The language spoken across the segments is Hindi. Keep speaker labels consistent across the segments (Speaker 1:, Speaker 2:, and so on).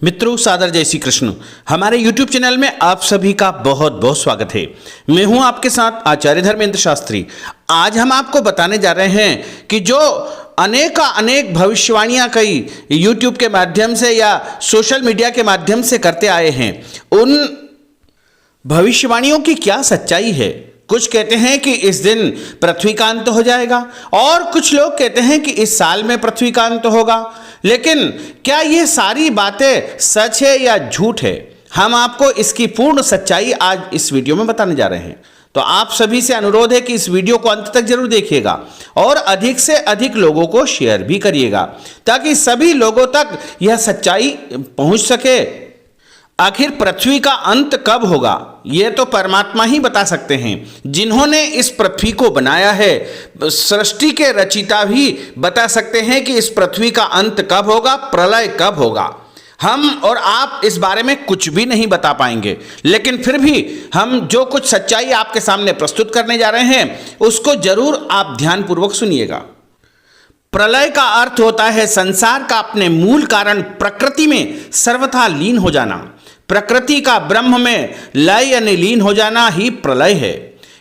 Speaker 1: मित्रों, सादर जय श्री कृष्ण। हमारे YouTube चैनल में आप सभी का बहुत बहुत स्वागत है। मैं हूं आपके साथ आचार्य धर्मेंद्र शास्त्री। आज हम आपको बताने जा रहे हैं कि जो अनेक भविष्यवाणियां कई YouTube के माध्यम से या सोशल मीडिया के माध्यम से करते आए हैं, उन भविष्यवाणियों की क्या सच्चाई है। कुछ कहते हैं कि इस दिन पृथ्वी का अंत हो जाएगा और कुछ लोग कहते हैं कि इस साल में पृथ्वी का अंत होगा। लेकिन क्या ये सारी बातें सच है या झूठ है? हम आपको इसकी पूर्ण सच्चाई आज इस वीडियो में बताने जा रहे हैं। तो आप सभी से अनुरोध है कि इस वीडियो को अंत तक जरूर देखिएगा और अधिक से अधिक लोगों को शेयर भी करिएगा ताकि सभी लोगों तक यह सच्चाई पहुंच सके। आखिर पृथ्वी का अंत कब होगा, यह तो परमात्मा ही बता सकते हैं। जिन्होंने इस पृथ्वी को बनाया है, सृष्टि के रचिता भी बता सकते हैं कि इस पृथ्वी का अंत कब होगा, प्रलय कब होगा। हम और आप इस बारे में कुछ भी नहीं बता पाएंगे, लेकिन फिर भी हम जो कुछ सच्चाई आपके सामने प्रस्तुत करने जा रहे हैं उसको जरूर आप ध्यानपूर्वक सुनिएगा। प्रलय का अर्थ होता है संसार का अपने मूल कारण प्रकृति में सर्वथा लीन हो जाना। प्रकृति का ब्रह्म में लय यानी लीन हो जाना ही प्रलय है।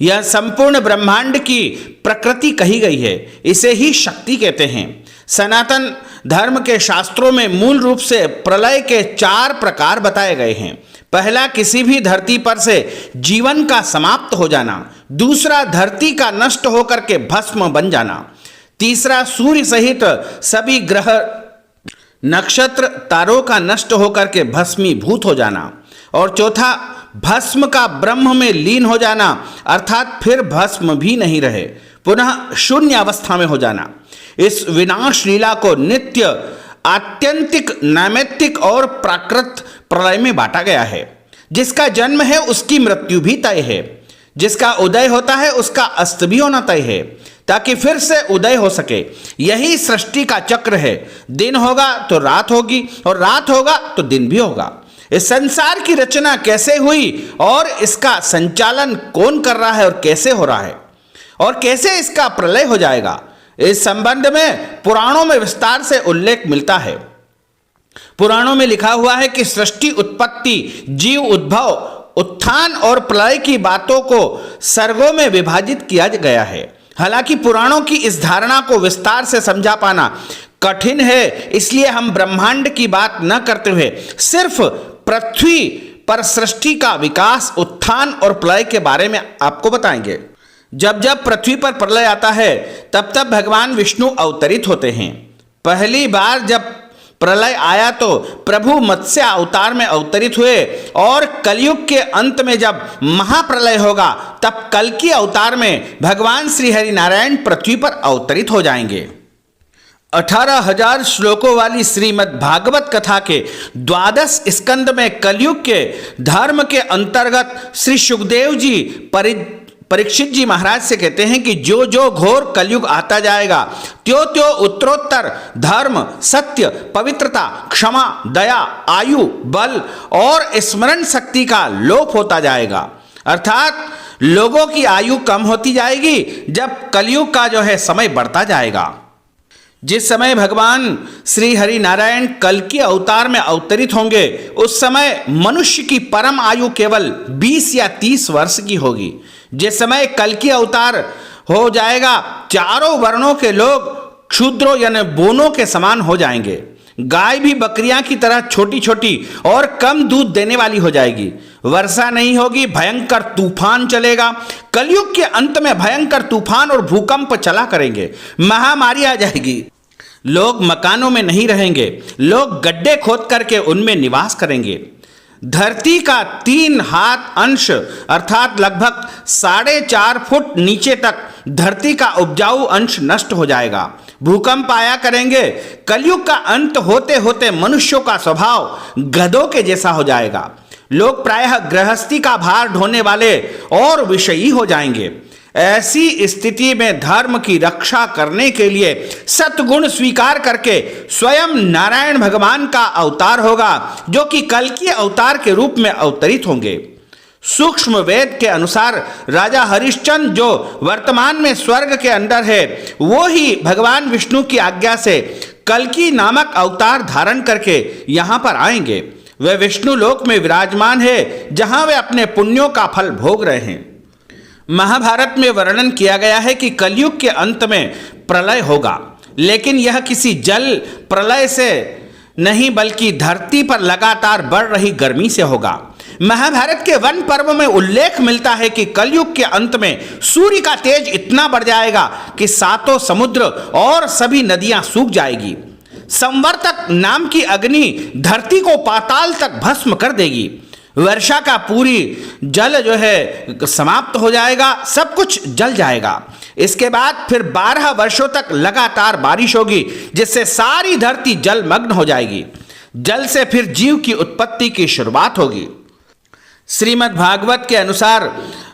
Speaker 1: यह संपूर्ण ब्रह्मांड की प्रकृति कही गई है, इसे ही शक्ति कहते हैं। सनातन धर्म के शास्त्रों में मूल रूप से प्रलय के 4 प्रकार बताए गए हैं। पहला, किसी भी धरती पर से जीवन का समाप्त हो जाना। दूसरा, धरती का नष्ट होकर के भस्म बन जाना। तीसरा, सूर्य सहित सभी ग्रह नक्षत्र तारों का नष्ट होकर के भस्मीभूत हो जाना। और चौथा, भस्म का ब्रह्म में लीन हो जाना, अर्थात फिर भस्म भी नहीं रहे, पुनः शून्य अवस्था में हो जाना। इस विनाश लीला को नित्य, आत्यंतिक, नैमित्तिक और प्राकृत प्रलय में बांटा गया है। जिसका जन्म है उसकी मृत्यु भी तय है, जिसका उदय होता है उसका अस्त भी होना तय है, ताकि फिर से उदय हो सके। यही सृष्टि का चक्र है। दिन होगा तो रात होगी और रात होगा तो दिन भी होगा। इस संसार की रचना कैसे हुई और इसका संचालन कौन कर रहा है और कैसे हो रहा है और कैसे इसका प्रलय हो जाएगा, इस संबंध में पुराणों में विस्तार से उल्लेख मिलता है। पुराणों में लिखा हुआ है कि सृष्टि उत्पत्ति, जीव उद्भव, उत्थान और प्रलय की बातों को सर्गों में विभाजित किया गया है। हालांकि पुराणों की इस धारणा को विस्तार से समझा पाना कठिन है, इसलिए हम ब्रह्मांड की बात न करते हुए सिर्फ पृथ्वी पर सृष्टि का विकास, उत्थान और प्रलय के बारे में आपको बताएंगे। जब जब पृथ्वी पर प्रलय आता है तब तब भगवान विष्णु अवतरित होते हैं। पहली बार जब प्रलय आया तो प्रभु मत्स्य अवतार में अवतरित हुए और कलयुग के अंत में जब महाप्रलय होगा तब कल्कि अवतार में भगवान श्री हरि नारायण पृथ्वी पर अवतरित हो जाएंगे। 18,000 श्लोकों वाली श्रीमद् भागवत कथा के 12 स्कंद में कलयुग के धर्म के अंतर्गत श्री सुखदेव जी परीक्षित जी महाराज से कहते हैं कि जो जो घोर कलयुग आता जाएगा त्यो त्यो उत्तरोत्तर धर्म, सत्य, पवित्रता, क्षमा, दया, आयु, बल और स्मरण शक्ति का लोप होता जाएगा। अर्थात लोगों की आयु कम होती जाएगी जब कलयुग का जो है समय बढ़ता जाएगा। जिस समय भगवान श्री हरि नारायण कल्कि अवतार में अवतरित होंगे उस समय मनुष्य की परम आयु केवल 20 या 30 वर्ष की होगी। जिस समय कल्कि अवतार हो जाएगा चारों वर्णों के लोग क्षुद्रों यानी बोनों के समान हो जाएंगे। गाय भी बकरियां की तरह छोटी छोटी और कम दूध देने वाली हो जाएगी। वर्षा नहीं होगी, भयंकर तूफान चलेगा। कलयुग के अंत में भयंकर तूफान और भूकंप चला करेंगे। महामारी आ जाएगी। लोग मकानों में नहीं रहेंगे, लोग गड्ढे खोद करके उनमें निवास करेंगे। धरती का 3 हाथ अंश अर्थात लगभग 4.5 फुट नीचे तक धरती का उपजाऊ अंश नष्ट हो जाएगा। भूकंप आया करेंगे। कलयुग का अंत होते होते मनुष्यों का स्वभाव गधों के जैसा हो जाएगा। लोग प्रायः गृहस्थी का भार ढोने वाले और विषयी हो जाएंगे। ऐसी स्थिति में धर्म की रक्षा करने के लिए सतगुण स्वीकार करके स्वयं नारायण भगवान का अवतार होगा, जो कि कल्कि अवतार के रूप में अवतरित होंगे। सूक्ष्म वेद के अनुसार राजा हरिश्चंद्र जो वर्तमान में स्वर्ग के अंदर है, वो ही भगवान विष्णु की आज्ञा से कल्कि नामक अवतार धारण करके यहाँ पर आएंगे। वे विष्णु लोक में विराजमान है, जहाँ वे अपने पुण्यों का फल भोग रहे हैं। महाभारत में वर्णन किया गया है कि कलयुग के अंत में प्रलय होगा, लेकिन यह किसी जल प्रलय से नहीं बल्कि धरती पर लगातार बढ़ रही गर्मी से होगा। महाभारत के वन पर्व में उल्लेख मिलता है कि कलयुग के अंत में सूर्य का तेज इतना बढ़ जाएगा कि सातों समुद्र और सभी नदियां सूख जाएगी। संवर्तक नाम की अग्नि धरती को पाताल तक भस्म कर देगी। वर्षा का पूरी जल जो है समाप्त हो जाएगा, सब कुछ जल जाएगा। इसके बाद फिर 12 वर्षों तक लगातार बारिश होगी, जिससे सारी धरती जलमग्न हो जाएगी। जल से फिर जीव की उत्पत्ति की शुरुआत होगी। श्रीमद् भागवत के अनुसार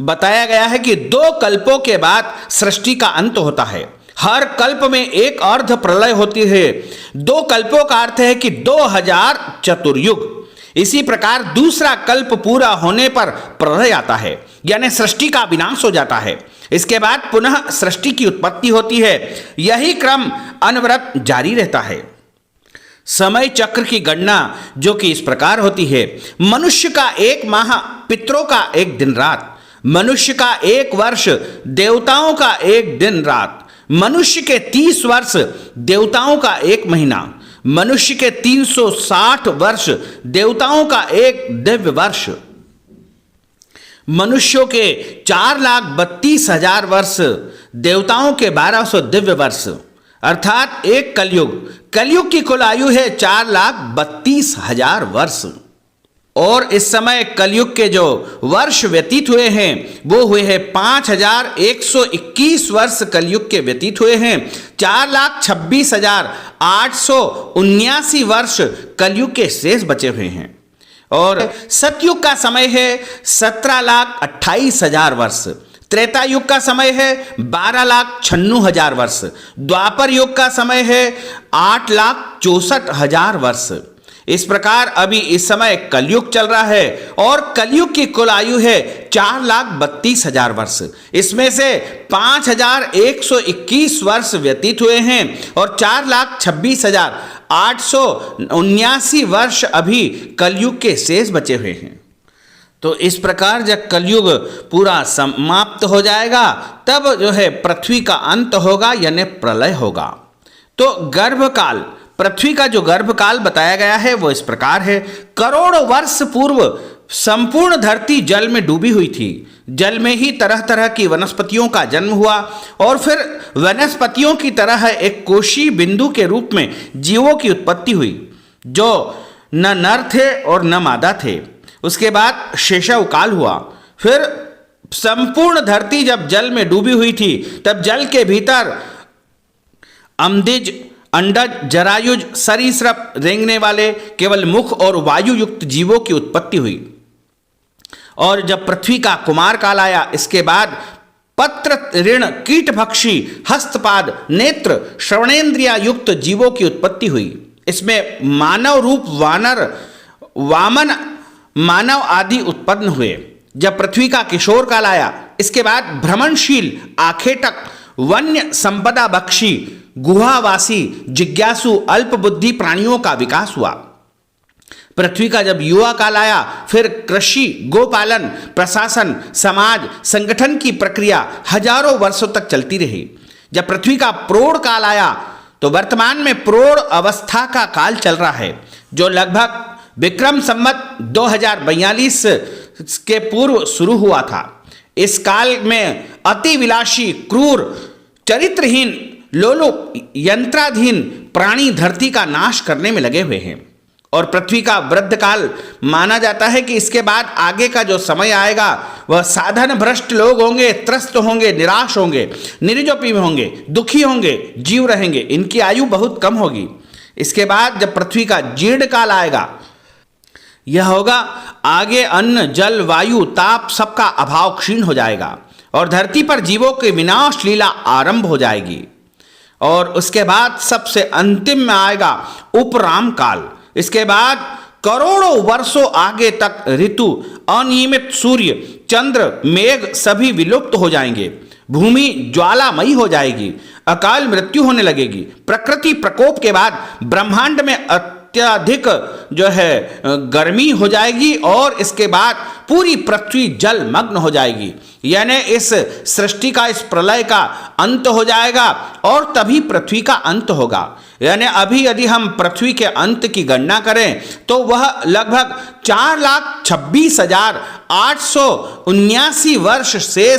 Speaker 1: बताया गया है कि 2 कल्पों के बाद सृष्टि का अंत होता है। हर कल्प में एक अर्ध प्रलय होती है। 2 कल्पों का अर्थ है कि 2000 चतुर्युग। इसी प्रकार दूसरा कल्प पूरा होने पर प्रलय आता है, यानी सृष्टि का विनाश हो जाता है। इसके बाद पुनः सृष्टि की उत्पत्ति होती है। यही क्रम अनवरत जारी रहता है। समय चक्र की गणना जो कि इस प्रकार होती है: मनुष्य का 1 माह, पितरों का 1 दिन रात, मनुष्य का 1 वर्ष, देवताओं का 1 दिन रात, मनुष्य के 30 वर्ष, देवताओं का 1 महीना, मनुष्य के 360 वर्ष, देवताओं का 1 दिव्य वर्ष, मनुष्यों के 4,32,000 वर्ष, देवताओं के 1200 दिव्य वर्ष, अर्थात एक कलयुग। कलयुग की कुल आयु है 4,32,000 वर्ष। और इस समय कलयुग के जो वर्ष व्यतीत हुए हैं वो हुए हैं 5,121 वर्ष कलयुग के व्यतीत हुए हैं। 4,26,879 वर्ष कलयुग के शेष बचे हुए हैं। और सतयुग का समय है 17,28,000 वर्ष। त्रेता युग का समय है 12,96,000 वर्ष। द्वापर युग का समय है 8,64,000 वर्ष। इस प्रकार अभी इस समय कलयुग चल रहा है और कलयुग की कुल आयु है 4,32,000 वर्ष। इसमें से 5,121 वर्ष व्यतीत हुए हैं और 4,26,879 वर्ष अभी कलयुग के शेष बचे हुए हैं। तो इस प्रकार जब कलयुग पूरा समाप्त हो जाएगा तब जो है पृथ्वी का अंत होगा, यानी प्रलय होगा। तो गर्भकाल, पृथ्वी का जो गर्भकाल बताया गया है वो इस प्रकार है: करोड़ वर्ष पूर्व संपूर्ण धरती जल में डूबी हुई थी। जल में ही तरह तरह की वनस्पतियों का जन्म हुआ और फिर वनस्पतियों की तरह एक कोशी बिंदु के रूप में जीवों की उत्पत्ति हुई, जो न नर थे और न मादा थे। उसके बाद शेषव काल हुआ। फिर संपूर्ण धरती जब जल में डूबी हुई थी तब जल के भीतर अम्दिज, अंडज, जरायुज, सरीसृप, रेंगने वाले, केवल मुख और वायु युक्त जीवों की उत्पत्ति हुई। और जब पृथ्वी का कुमार काल आया, इसके बाद पत्र, ऋण, कीटभक्षी, हस्तपाद, नेत्र, श्रवणेन्द्रिया युक्त जीवों की उत्पत्ति हुई। इसमें मानव रूप वानर, वामन, मानव आदि उत्पन्न हुए। जब पृथ्वी का किशोर काल आया, इसके बाद भ्रमणशील, आखेटक, वन्य संपदा बक्षी, गुहावासी, जिज्ञासु, अल्प बुद्धि प्राणियों का विकास हुआ। पृथ्वी का जब युवा काल आया, फिर कृषि, गोपालन, प्रशासन, समाज, संगठन की प्रक्रिया हजारों वर्षों तक चलती रही। जब पृथ्वी का प्रौढ़ काल आया तो वर्तमान में प्रौढ़ अवस्था का काल चल रहा है, जो लगभग विक्रम संवत 2042 के पूर्व शुरू हुआ था। इस काल में अति विलासी, क्रूर, चरित्रहीन, लोलुप, यंत्राधीन प्राणी धरती का नाश करने में लगे हुए हैं। और पृथ्वी का वृद्ध काल माना जाता है कि इसके बाद आगे का जो समय आएगा वह साधन भ्रष्ट लोग होंगे, त्रस्त होंगे, निराश होंगे, निर्जोपी होंगे, दुखी होंगे, जीव रहेंगे, इनकी आयु बहुत कम होगी। इसके बाद जब पृथ्वी का जीर्ण काल आएगा, यह होगा आगे अन्न, जल, वायु, ताप सबका अभाव क्षीण हो जाएगा और धरती पर जीवों की विनाश लीला आरंभ हो जाएगी। और उसके बाद सबसे अंतिम में आएगा उपराम काल। इसके बाद करोड़ों वर्षों आगे तक ऋतु, अनियमित सूर्य, चंद्र, मेघ सभी विलुप्त हो जाएंगे। भूमि ज्वालामयी हो जाएगी, अकाल मृत्यु होने लगेगी, प्रकृति प्रकोप के बाद ब्रह्मांड में अत्यधिक जो है गर्मी हो जाएगी और इसके बाद पूरी पृथ्वी जलमग्न हो जाएगी। यानी इस सृष्टि का, इस प्रलय का अंत हो जाएगा और तभी पृथ्वी का अंत होगा। यानी अभी यदि हम पृथ्वी के अंत की गणना करें तो वह लगभग 4,26,879 वर्ष से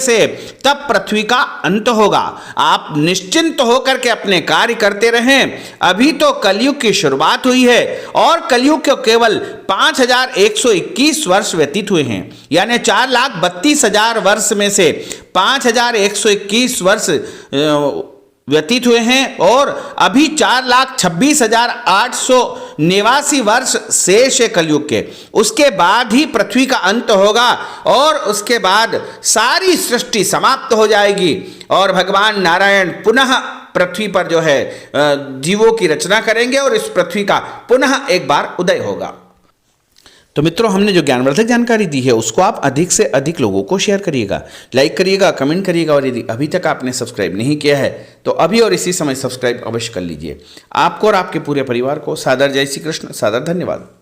Speaker 1: तब पृथ्वी का अंत होगा। आप निश्चिंत होकर के अपने कार्य करते रहें। अभी तो कलयुग की शुरुआत हुई है और कलयुग के केवल 5,121 वर्ष व्यतीत हुए हैं। यानी 4,32,000 वर्ष में से 5,121 वर्ष व्यतीत हुए हैं और अभी 4,26,889 वर्ष शेष है कलयुग के। उसके बाद ही पृथ्वी का अंत होगा और उसके बाद सारी सृष्टि समाप्त हो जाएगी और भगवान नारायण पुनः पृथ्वी पर जो है जीवों की रचना करेंगे और इस पृथ्वी का पुनः एक बार उदय होगा। तो मित्रों, हमने जो ज्ञानवर्धक जानकारी दी है उसको आप अधिक से अधिक लोगों को शेयर करिएगा, लाइक करिएगा, कमेंट करिएगा और यदि अभी तक आपने सब्सक्राइब नहीं किया है तो अभी और इसी समय सब्सक्राइब अवश्य कर लीजिए। आपको और आपके पूरे परिवार को सादर जय श्री कृष्ण, सादर धन्यवाद।